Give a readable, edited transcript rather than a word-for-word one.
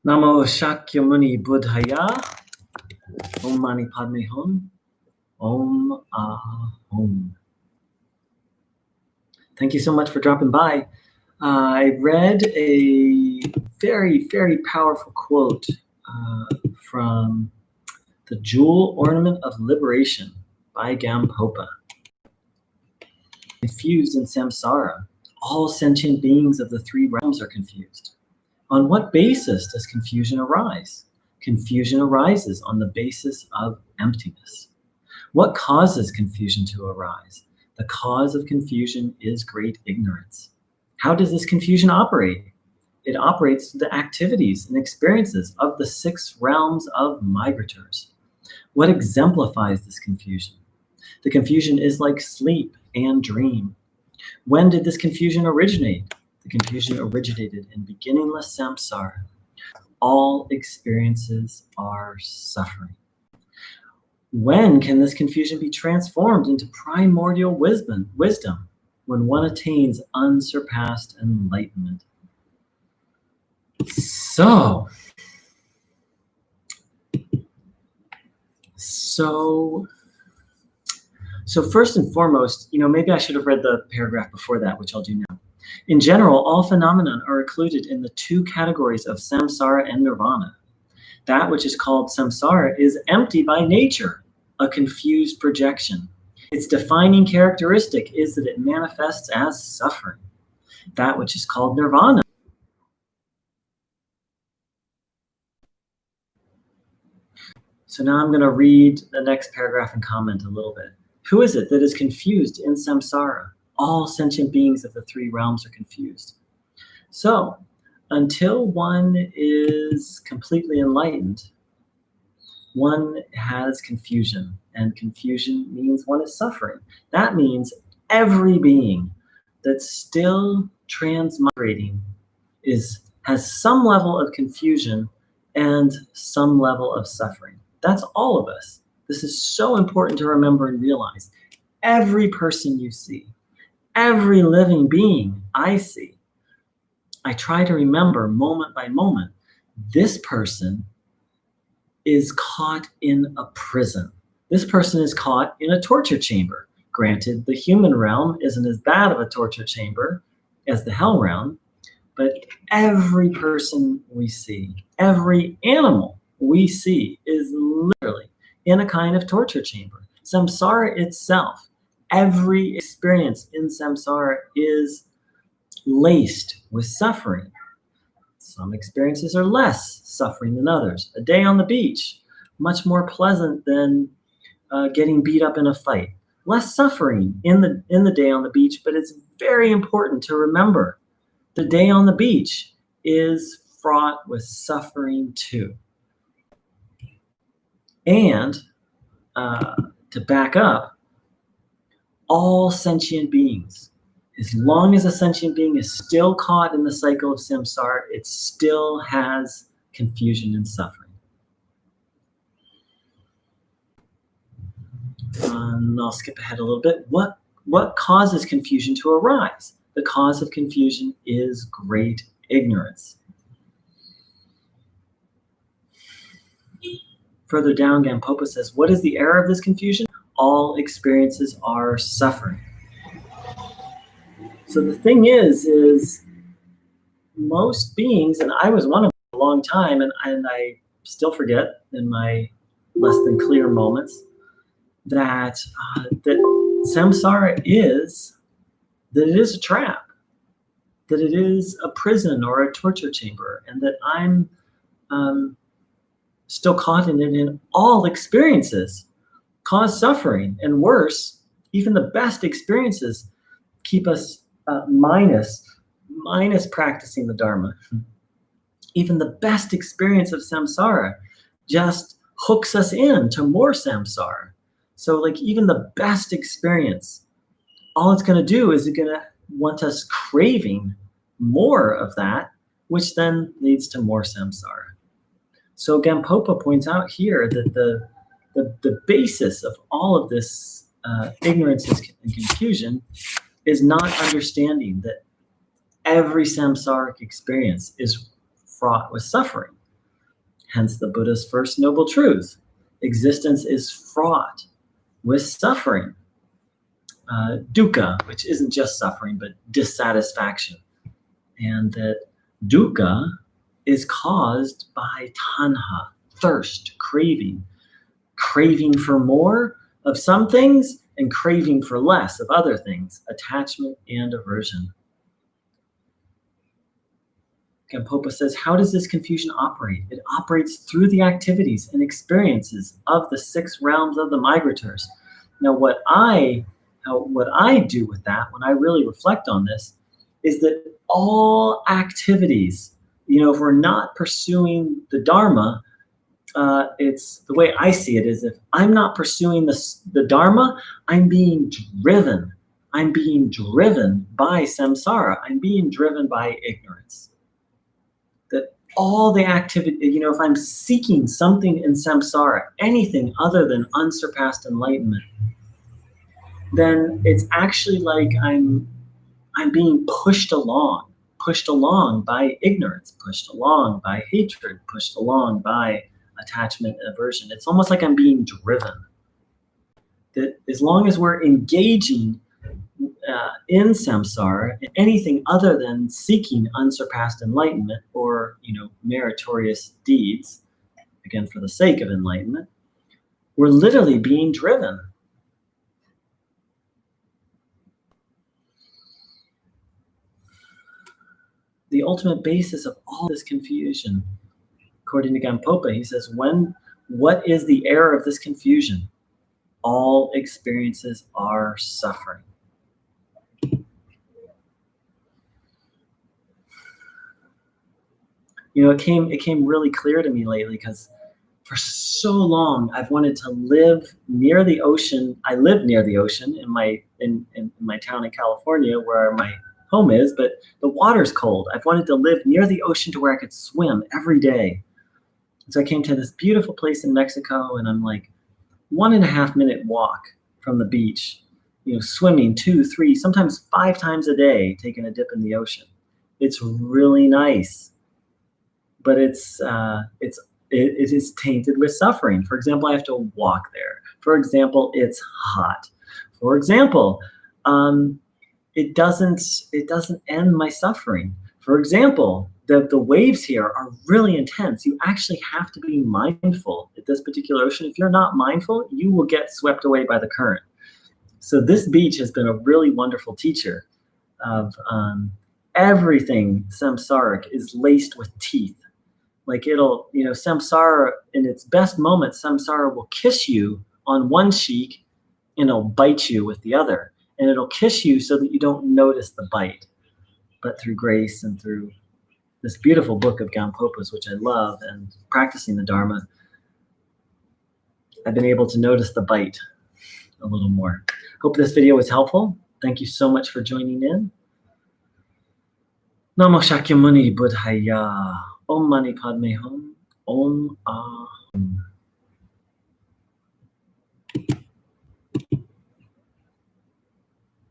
Namo Shakyamuni Buddhaya. Om Mani Padme Hum. Om Hum. Thank you so much for dropping by. I read a very, very powerful quote from The Jewel Ornament of Liberation by Gampopa. Confused in samsara, all sentient beings of the three realms are confused. On what basis does confusion arise? Confusion arises on the basis of emptiness. What causes confusion to arise? The cause of confusion is great ignorance. How does this confusion operate? It operates through the activities and experiences of the 6 realms of migrators. What exemplifies this confusion? The confusion is like sleep and dream. When did this confusion originate? The confusion originated in beginningless samsara. All experiences are suffering. When can this confusion be transformed into primordial wisdom? When one attains unsurpassed enlightenment. So first and foremost, maybe I should have read the paragraph before that, which I'll do now. In general, all phenomena are included in the 2 categories of samsara and nirvana. That which is called samsara is empty by nature, a confused projection. Its defining characteristic is that it manifests as suffering. That which is called nirvana. So now I'm going to read the next paragraph and comment a little bit. Who is it that is confused in samsara? All sentient beings of the 3 realms are confused. So, until one is completely enlightened, one has confusion, and confusion means one is suffering. That means every being that's still transmigrating has some level of confusion and some level of suffering. That's all of us. This is so important to remember and realize. Every person you see, every living being I see, I try to remember moment by moment, this person is caught in a prison. This person is caught in a torture chamber. Granted, the human realm isn't as bad of a torture chamber as the hell realm, but every person we see, every animal we see is literally in a kind of torture chamber. Samsara itself, every experience in samsara is laced with suffering. Some experiences are less suffering than others. A day on the beach, much more pleasant than getting beat up in a fight. Less suffering in the day on the beach, but it's very important to remember the day on the beach is fraught with suffering too. And to back up, all sentient beings, as long as a sentient being is still caught in the cycle of samsara, it still has confusion and suffering. And I'll skip ahead a little bit. What causes confusion to arise? The cause of confusion is great ignorance. Further down, Gampopa says, what is the error of this confusion? All experiences are suffering. So the thing is most beings, and I was one of them for a long time, and I still forget in my less than clear moments, that samsara is, that it is a trap, that it is a prison or a torture chamber, and that I'm still caught in it, and all experiences cause suffering. And worse, even the best experiences keep us minus practicing the Dharma. Even the best experience of samsara just hooks us into more samsara. So like even the best experience, all it's going to do is it's going to want us craving more of that, which then leads to more samsara. So Gampopa points out here that the basis of all of this ignorance and confusion is not understanding that every samsaric experience is fraught with suffering. Hence the Buddha's first noble truth. Existence is fraught with suffering. Dukkha, which isn't just suffering, but dissatisfaction. And that dukkha is caused by tanha, thirst, craving for more of some things and craving for less of other things, attachment and aversion. Gampopa says, how does this confusion operate? It operates through the activities and experiences of the 6 realms of the migrators. Now, what I do with that, when I really reflect on this, is that all activities, if we're not pursuing the Dharma, it's the way I see it is if I'm not pursuing the Dharma, I'm being driven. I'm being driven by samsara. I'm being driven by ignorance. That all the activity, if I'm seeking something in samsara, anything other than unsurpassed enlightenment, then it's actually like I'm being pushed along by ignorance, pushed along by hatred, pushed along by attachment and aversion. It's almost like I'm being driven. That as long as we're engaging in samsara, in anything other than seeking unsurpassed enlightenment or meritorious deeds, again for the sake of enlightenment, we're literally being driven. The ultimate basis of all this confusion, according to Gampopa, he says, what is the error of this confusion? All experiences are suffering. It came really clear to me lately because for so long I've wanted to live near the ocean. I live near the ocean in my town in California where my home is, but the water's cold. I've wanted to live near the ocean to where I could swim every day. And so I came to this beautiful place in Mexico, and I'm like 1.5 minute walk from the beach, swimming 2, 3, sometimes 5 times a day, taking a dip in the ocean. It's really nice, but it is tainted with suffering. For example, I have to walk there. For example, it's hot. For example, it doesn't end my suffering. For example, the waves here are really intense. You actually have to be mindful at this particular ocean. If you're not mindful, you will get swept away by the current. So this beach has been a really wonderful teacher of everything samsaric is laced with teeth. Like samsara, in its best moment, samsara will kiss you on one cheek and it'll bite you with the other. And it'll kiss you so that you don't notice the bite. But through grace and through this beautiful book of Gampopa's, which I love, and practicing the Dharma, I've been able to notice the bite a little more. Hope this video was helpful. Thank you so much for joining in. Namo Shakyamuni Buddhaya. Om Mani Padme Hum. Om Ah Hum.